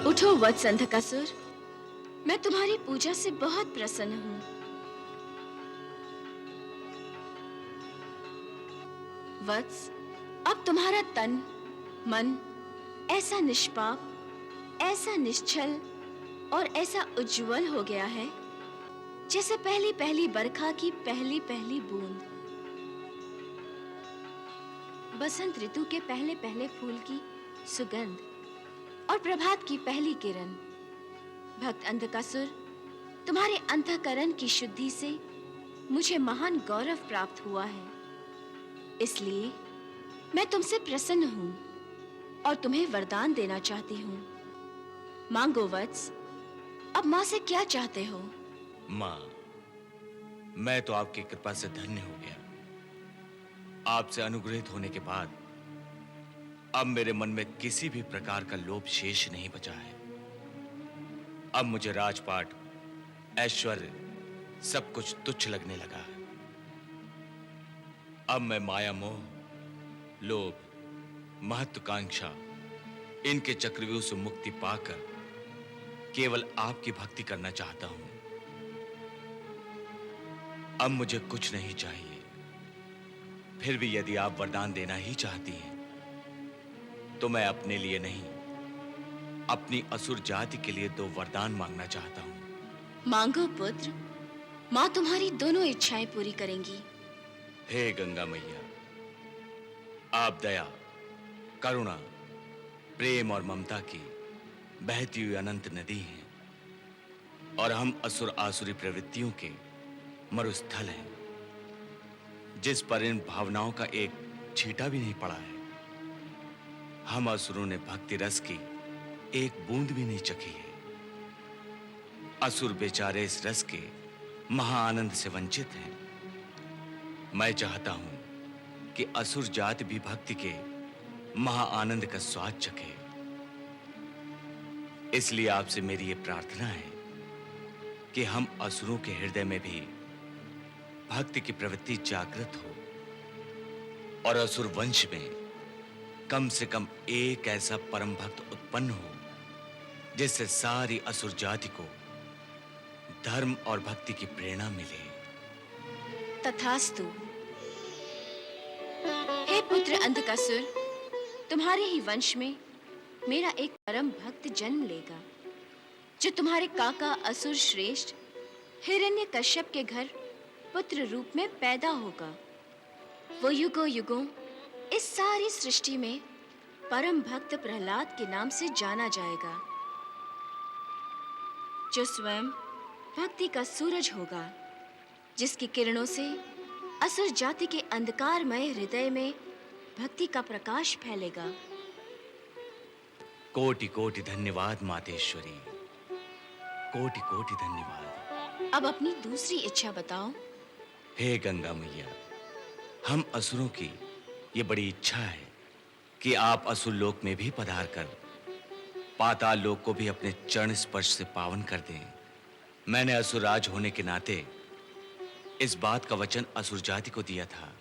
उठो वत्स अंधकासुर, मैं तुम्हारी पूजा से बहुत प्रसन्न हूँ। वत्स, अब तुम्हारा तन, मन ऐसा निष्पाप, ऐसा निश्चल और ऐसा उज्जवल हो गया है जैसे पहली पहली बरखा की पहली पहली बूंद, बसंत ऋतु के पहले पहले फूल की सुगंध और प्रभात की पहली किरण। भक्त अंधकासुर, तुम्हारे अंतःकरण की शुद्धि से मुझे महान गौरव प्राप्त हुआ है, इसलिए मैं तुमसे प्रसन्न हूँ और तुम्हें वरदान देना चाहती हूँ। मांगो वत्स, अब माँ से क्या चाहते हो? माँ, मैं तो आपकी कृपा से धन्य हो गया। आपसे अनुग्रहित होने के बाद अब मेरे मन में किसी भी प्रकार का लोभ शेष नहीं बचा है। अब मुझे राजपाट, ऐश्वर्य सब कुछ तुच्छ लगने लगा है। अब मैं माया मोह, लोभ, महत्वाकांक्षा इनके चक्रव्यूह से मुक्ति पाकर केवल आपकी भक्ति करना चाहता हूं। अब मुझे कुछ नहीं चाहिए। फिर भी यदि आप वरदान देना ही चाहती हैं तो मैं अपने लिए नहीं, अपनी असुर जाति के लिए 2 वरदान मांगना चाहता हूं। मांगो पुत्र, माँ तुम्हारी दोनों इच्छाएं पूरी करेंगी। हे गंगा मैया, आप दया, करुणा, प्रेम और ममता की बहती हुई अनंत नदी हैं और हम असुर आसुरी प्रवृत्तियों के मरुस्थल हैं, जिस पर इन भावनाओं का एक छींटा भी नहीं पड़ा है। हम असुरों ने भक्ति रस की एक बूंद भी नहीं चखी है। असुर बेचारे इस रस के महाआनंद से वंचित हैं। मैं चाहता हूं कि असुर जाति भी भक्ति के महाआनंद का स्वाद चखे। इसलिए आपसे मेरी ये प्रार्थना है कि हम असुरों के हृदय में भी भक्ति की प्रवृत्ति जागृत हो और असुर वंश में कम से कम एक ऐसा परम भक्त उत्पन्न हो जिससे सारी असुर जाति को धर्म और भक्ति की प्रेरणा मिले। तथास्तु। हे पुत्र अंधकासुर, तुम्हारे ही वंश में मेरा एक परम भक्त जन्म लेगा, जो तुम्हारे काका असुर श्रेष्ठ हिरण्यकश्यप के घर पुत्र रूप में पैदा होगा। वो युगों युगों इस सारी सृष्टि में परम भक्त प्रहलाद के नाम से जाना जाएगा, जो स्वयं भक्ति का सूरज होगा, जिसकी किरणों से असुर जाति के अंधकारमय हृदय में भक्ति का प्रकाश फैलेगा। कोटि कोटि धन्यवाद मातेश्वरी, कोटि कोटि धन्यवाद। अब अपनी दूसरी इच्छा बताओ। हे गंगा मैया, हम असुरों की ये बड़ी इच्छा है कि आप असुर लोक में भी पधार कर पाताल लोक को भी अपने चरण स्पर्श से पावन कर दें। मैंने असुरराज होने के नाते इस बात का वचन असुर जाति को दिया था।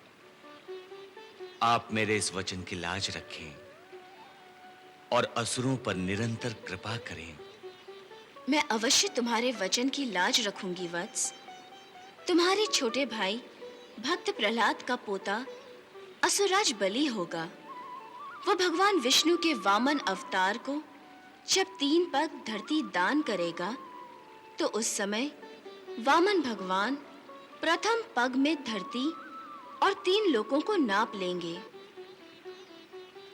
आप मेरे इस वचन की लाज रखें और असुरों पर निरंतर कृपा करें। मैं अवश्य तुम्हारे वचन की लाज रखूंगी वत्स। तुम्हारे छोटे भाई भक्त प्रहलाद का पोता असुरराज बलि होगा। वो भगवान विष्णु के वामन अवतार को जब 3 पग धरती दान करेगा, तो उस समय वामन भगवान प्रथम पग में धरती और 3 लोकों को नाप लेंगे,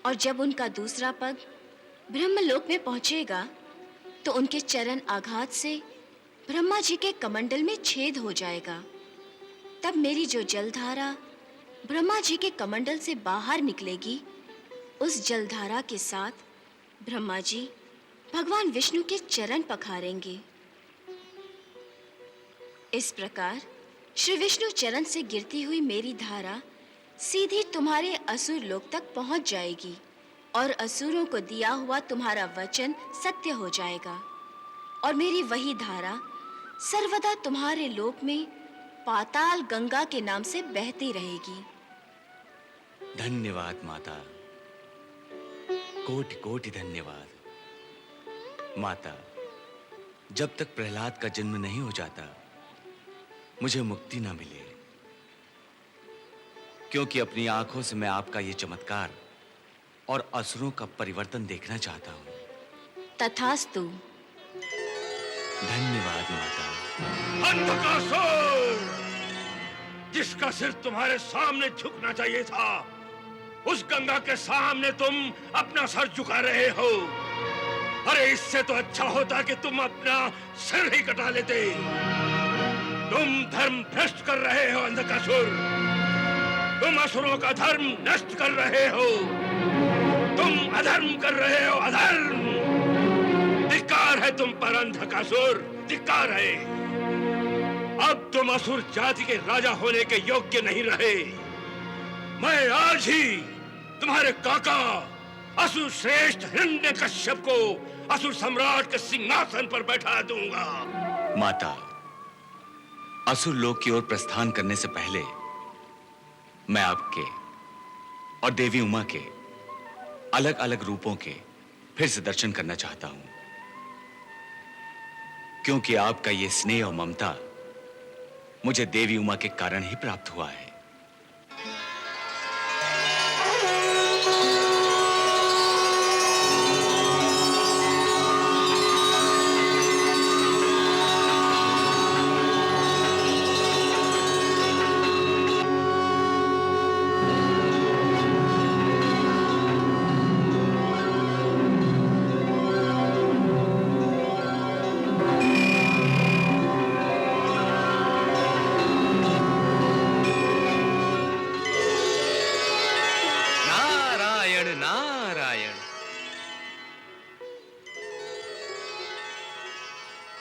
और जब उनका दूसरा पग ब्रह्मलोक में पहुंचेगा, तो उनके चरण आघात से ब्रह्मा जी के कमंडल में छेद हो जाएगा। तब मेरी जो जलधारा ब्रह्मा जी के कमंडल से बाहर निकलेगी, उस जलधारा के साथ ब्रह्मा जी भगवान विष्णु के चरण पखारेंगे। इस प्रकार श्री विष्णु चरण से गिरती हुई मेरी धारा सीधी तुम्हारे असुर लोक तक पहुंच जाएगी, और असुरों को दिया हुआ तुम्हारा वचन सत्य हो जाएगा, और मेरी वही धारा सर्वदा तुम्हारे लोक में पाताल गंगा के नाम से बहती रहेगी। धन्यवाद माता, कोटि कोटि धन्यवाद। माता, जब तक प्रहलाद का जन्म नहीं हो जाता, मुझे मुक्ति ना मिले, क्योंकि अपनी आंखों से मैं आपका ये चमत्कार और असुरों का परिवर्तन देखना चाहता हूं। तथास्तु। धन्यवाद माता। अंधकासुर, जिसका सिर तुम्हारे सामने झुकना चाहिए था, उस गंगा के सामने तुम अपना सर झुका रहे हो। अरे इससे तो अच्छा होता कि तुम अपना सिर ही कटा लेते। तुम धर्म भ्रष्ट कर रहे हो अंधकासुर। तुम असुरों का धर्म नष्ट कर रहे हो। तुम अधर्म कर रहे हो, अधर्म। धिक्कार है तुम पर अंधकासुर, धिक्कार है। अब तुम असुर जाति के राजा होने के योग्य नहीं रहे। मैं आज ही तुम्हारे काका असुर श्रेष्ठ हिरण्यकश्यप को असुर सम्राट के सिंहासन पर बैठा दूंगा। माता, असुर लोक की ओर प्रस्थान करने से पहले मैं आपके और देवी उमा के अलग अलग रूपों के फिर से दर्शन करना चाहता हूं, क्योंकि आपका ये स्नेह और ममता मुझे देवी उमा के कारण ही प्राप्त हुआ है।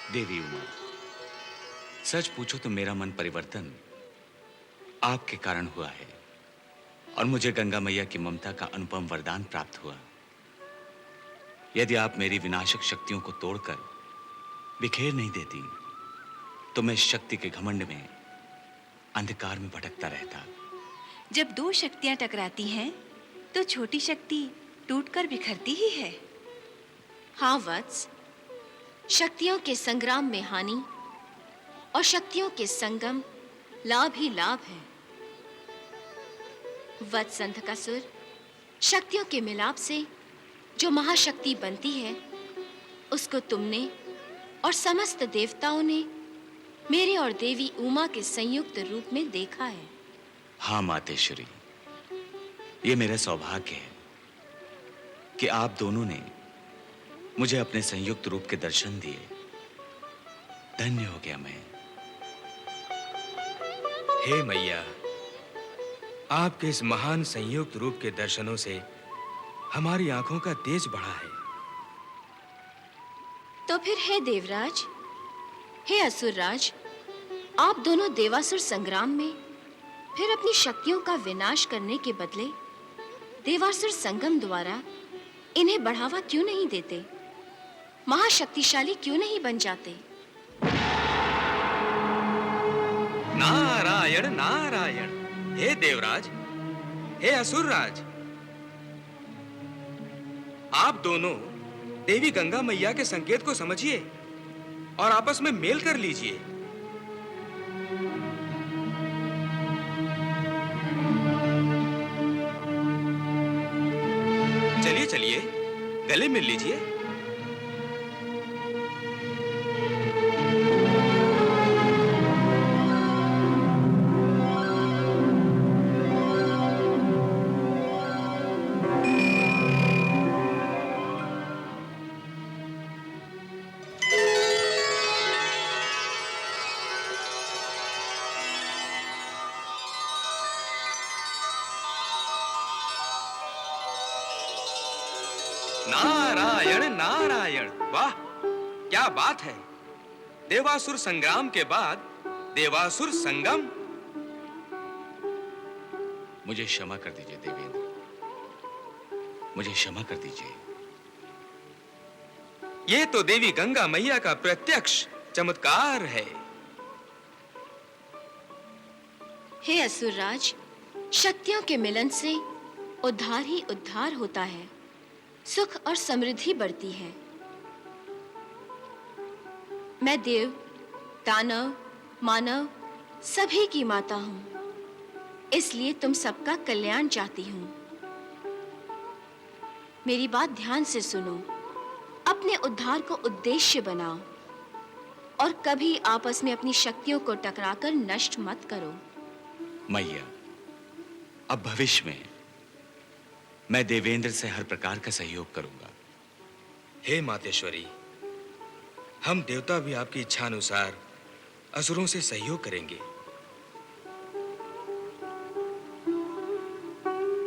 देवी उमा, सच पूछो तो मेरा मन परिवर्तन आपके कारण हुआ है, और मुझे गंगा मैया की ममता का अनुपम वरदान प्राप्त हुआ। यदि आप मेरी विनाशक शक्तियों को तोड़कर बिखेर नहीं देती, तो मैं शक्ति के घमंड में अंधकार में भटकता रहता। जब 2 शक्तियां टकराती हैं, तो छोटी शक्ति टूटकर बिखरती ही है। हाँ वत्स, शक्तियों के संग्राम में हानि और शक्तियों के संगम लाभ ही लाभ है। वत्स अंधकासुर, शक्तियों के मिलाप से जो महाशक्ति बनती है, उसको तुमने और समस्त देवताओं ने मेरे और देवी उमा के संयुक्त रूप में देखा है। हाँ मातेश्वरी, ये मेरा सौभाग्य है कि आप दोनों ने मुझे अपने संयुक्त रूप के दर्शन दिए। धन्य हो गया मैं। हे मैया, आपके इस महान संयुक्त रूप के दर्शनों से हमारी आंखों का तेज बढ़ा है। तो फिर हे देवराज, हे असुरराज, आप दोनों देवासुर संग्राम में फिर अपनी शक्तियों का विनाश करने के बदले देवासुर संगम द्वारा इन्हें बढ़ावा क्यों नहीं देते? महाशक्तिशाली क्यों नहीं बन जाते? नारायण नारायण। हे देवराज, हे असुरराज, आप दोनों देवी गंगा मैया के संकेत को समझिए और आपस में मेल कर लीजिए। चलिए चलिए, गले मिल लीजिए। नारायण नारायण। वाह, क्या बात है। देवासुर संग्राम के बाद देवासुर संगम। मुझे क्षमा कर दीजिए देवेंद्र, मुझे क्षमा कर दीजिए। ये तो देवी गंगा मैया का प्रत्यक्ष चमत्कार है। हे असुरराज, शक्तियों के मिलन से उद्धार ही उद्धार होता है, सुख और समृद्धि बढ़ती है। मैं देव, दानव, मानव सभी की माता हूं, इसलिए तुम सबका कल्याण चाहती हूं। मेरी बात ध्यान से सुनो, अपने उद्धार को उद्देश्य बनाओ और कभी आपस में अपनी शक्तियों को टकराकर नष्ट मत करो। मैया, अब भविष्य में मैं देवेंद्र से हर प्रकार का सहयोग करूंगा। हे मातेश्वरी, हम देवता भी आपकी इच्छा अनुसार असुरों से सहयोग करेंगे।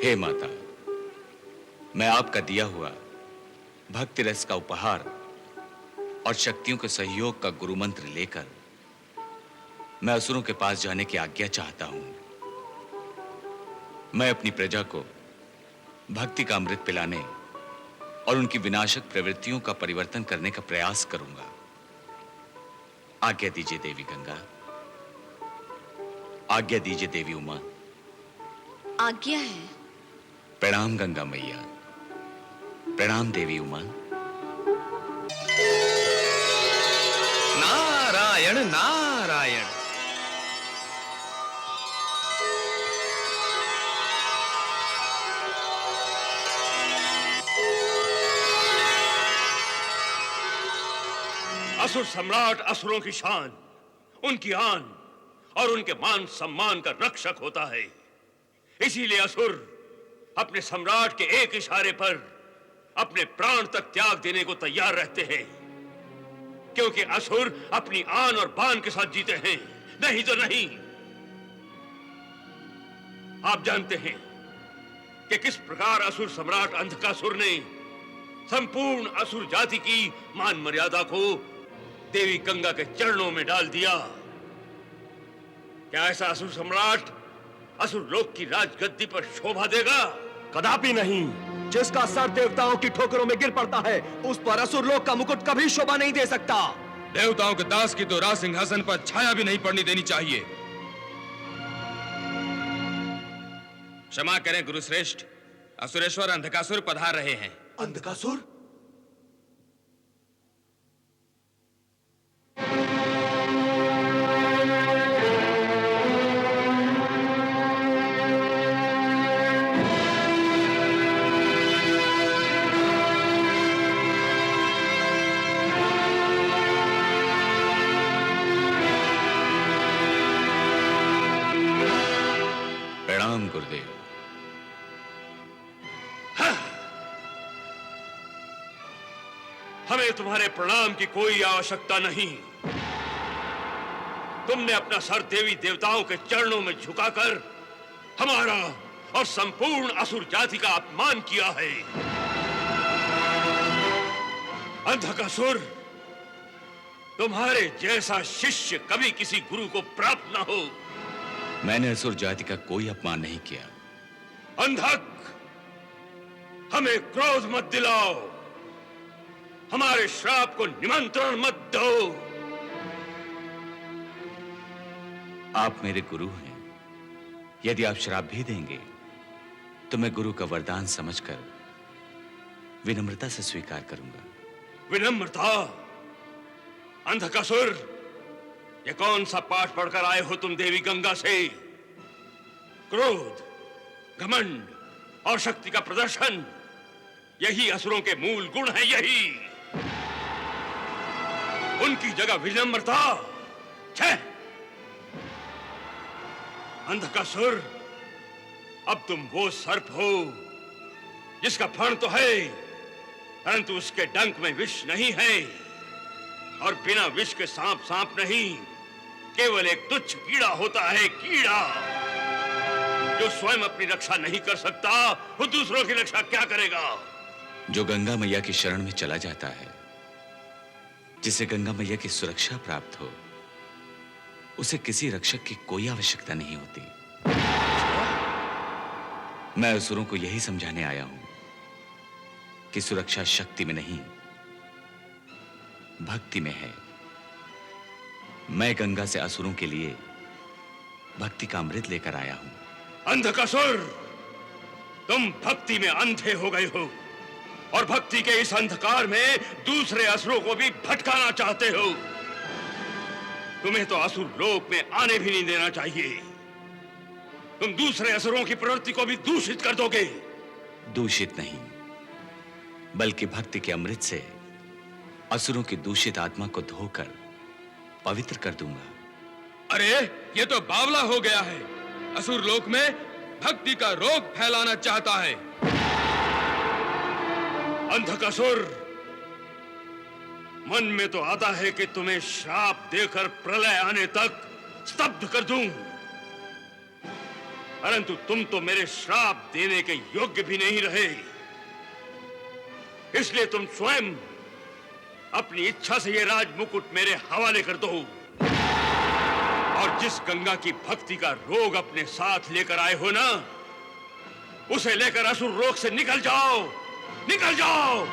हे माता, मैं आपका दिया हुआ भक्ति रस का उपहार और शक्तियों के सहयोग का गुरु मंत्र लेकर मैं असुरों के पास जाने की आज्ञा चाहता हूं। मैं अपनी प्रजा को भक्ति का अमृत पिलाने और उनकी विनाशक प्रवृत्तियों का परिवर्तन करने का प्रयास करूंगा। आज्ञा दीजिए देवी गंगा, आज्ञा दीजिए देवी उमा। आज्ञा है। प्रणाम गंगा मैया, प्रणाम देवी उमा। नारायण नारायण। असुर सम्राट असुरों की शान, उनकी आन और उनके मान सम्मान का रक्षक होता है। इसीलिए असुर अपने सम्राट के एक इशारे पर अपने प्राण तक त्याग देने को तैयार रहते हैं, क्योंकि असुर अपनी आन और बान के साथ जीते हैं, नहीं तो नहीं। आप जानते हैं कि किस प्रकार असुर सम्राट अंधकासुर ने संपूर्ण असुर जाति की मान मर्यादा को देवी गंगा के चरणों में डाल दिया। क्या ऐसा असुर सम्राट असुर लोक की राजगद्दी पर शोभा देगा? कदापि नहीं। जिसका सर देवताओं की ठोकरों में गिर पड़ता है, उस पर असुर लोक का मुकुट कभी शोभा नहीं दे सकता। देवताओं के दास की तो राज सिंहासन पर छाया भी नहीं पड़ने देनी चाहिए। क्षमा करें गुरुश्रेष्ठ, असुरेश्वर अंधकासुर पधार रहे हैं। अंधकासुर? प्रणाम गुरुदेव। हमें तुम्हारे प्रणाम की कोई आवश्यकता नहीं। तुमने अपना सर देवी देवताओं के चरणों में झुकाकर हमारा और संपूर्ण असुर जाति का अपमान किया है। अंधकासुर, तुम्हारे जैसा शिष्य कभी किसी गुरु को प्राप्त न हो। मैंने असुर जाति का कोई अपमान नहीं किया। अंधक, हमें क्रोध मत दिलाओ, हमारे श्राप को निमंत्रण मत दो। आप मेरे गुरु हैं। यदि आप श्राप भी देंगे तो मैं गुरु का वरदान समझकर विनम्रता से स्वीकार करूंगा। विनम्रता? अंधकासुर, ये कौन सा पाठ पढ़कर आए हो तुम देवी गंगा से? क्रोध, घमंड और शक्ति का प्रदर्शन, यही असुरों के मूल गुण हैं। यही उनकी जगह विनम्रता। छह! अंधकासुर, अब तुम वो सर्प हो जिसका फण तो है परंतु उसके डंक में विष नहीं है, और बिना विष के सांप सांप नहीं, केवल एक तुच्छ कीड़ा होता है। कीड़ा जो स्वयं अपनी रक्षा नहीं कर सकता, वो दूसरों की रक्षा क्या करेगा? जो गंगा मैया की शरण में चला जाता है, जिसे गंगा मैया की सुरक्षा प्राप्त हो, उसे किसी रक्षक की कोई आवश्यकता नहीं होती। मैं असुरों को यही समझाने आया हूं कि सुरक्षा शक्ति में नहीं, भक्ति में है। मैं गंगा से असुरों के लिए भक्ति का अमृत लेकर आया हूं। अंधकासुर, तुम भक्ति में अंधे हो गए हो और भक्ति के इस अंधकार में दूसरे असुरों को भी भटकाना चाहते हो। तुम्हें तो असुर लोक में आने भी नहीं देना चाहिए। तुम दूसरे असुरों की प्रवृत्ति को भी दूषित कर दोगे। दूषित नहीं, बल्कि भक्ति के अमृत से असुरों की दूषित आत्मा को धोकर पवित्र कर दूंगा। अरे, ये तो बावला हो गया है। असुर लोक में भक्ति का रोग फैलाना चाहता है। अंधकासुर, मन में तो आता है कि तुम्हें श्राप देकर प्रलय आने तक स्तब्ध कर दूं, परंतु तुम तो मेरे श्राप देने के योग्य भी नहीं रहे। इसलिए तुम स्वयं अपनी इच्छा से ये राज मुकुट मेरे हवाले कर दो, और जिस गंगा की भक्ति का रोग अपने साथ लेकर आए हो ना, उसे लेकर असुर लोक से निकल जाओ, निकल जाओ।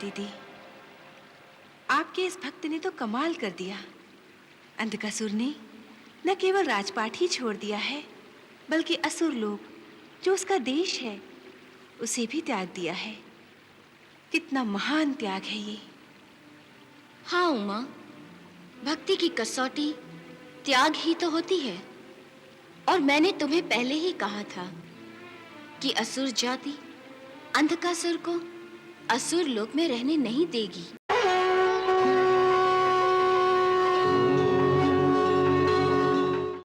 दीदी, आपके इस भक्त ने तो कमाल कर दिया। अंधकासुर ने न केवल राजपाट ही छोड़ दिया है, बल्कि असुर लोक जो उसका देश है उसे भी त्याग दिया है। कितना महान त्याग है ये। हाँ उमा, भक्ति की कसौटी त्याग ही तो होती है। और मैंने तुम्हें पहले ही कहा था कि असुर जाति अंधकासुर को असुर लोक में रहने नहीं देगी।